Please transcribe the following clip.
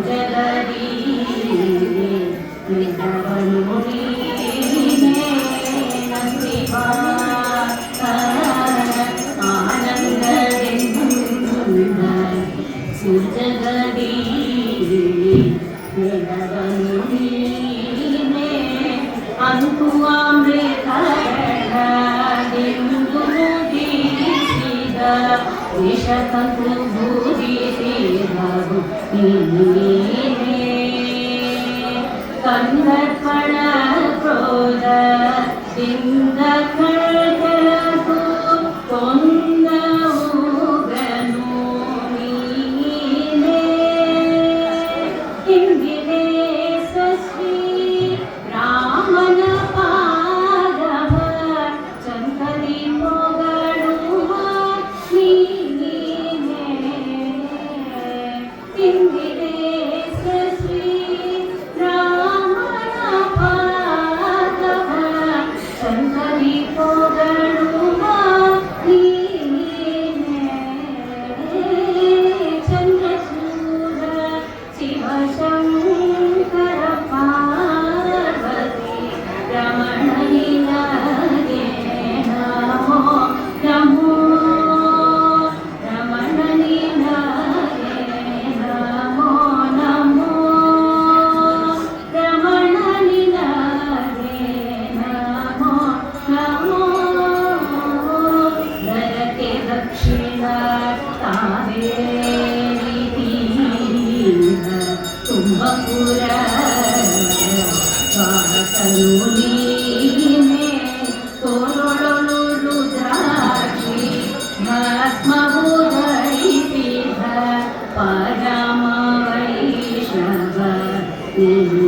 ಜಗದೀ ನಿಜವನು ನೀನೇ ನಂಬಿವ ಆನಂದದಿಂದ ಸುಜಗದೀ ನಿಜವನು ನೀನೇ ಅಂತು ಅಮೃತದಿಂದ ಮುಗಿಸಿದ ವಿಷಕಂತು ಭೂಜಿಸಿದವು ನೀನೇ ಕಂದರ್ಪಣ ಕ್ರೋಧದಿಂದ ಕಳೆದವು ಕೊಂದವುಗನು ನೀನೇ ಹಿಂದಿದೆ ಸಶ್ರೀ ರಾಮನ ಪಾದವ ಚಂದದಿ ಮೊಗಳುವ ನೀನೇ ಹಿಂದಿದೆ ಸಶ್ರೀ ರಾಮನ ಪಾದವ ಚಂದದಿ ಮೊಗಳುವ ನೀನೇ ಚಂದ್ರಚೂಡ ಶಿವಶಂಕರ ಪಾರ್ವತಿ ರಮಣ ನಿನಗೆ ನಮೋ ನಮೋ ರಮಣ ನಿನಗೆ ನಮೋ ನಮೋ ರಮಣ ನಿನಗೆ ನಮೋ ನಮೋ ನರಕೆ ದಕ್ಷಿಣ ಕಾವೇರಿ ತೀರ ತುಂಬಪುರ ವಾಸನು ನೀನೇ ತೋರೊಳಲು ರುದ್ರಾಕ್ಷಿ ಭಸ್ಮವು ಧರಿಸಿದ ಪರಮ ವೈಷ್ಣವ ನೀನೇ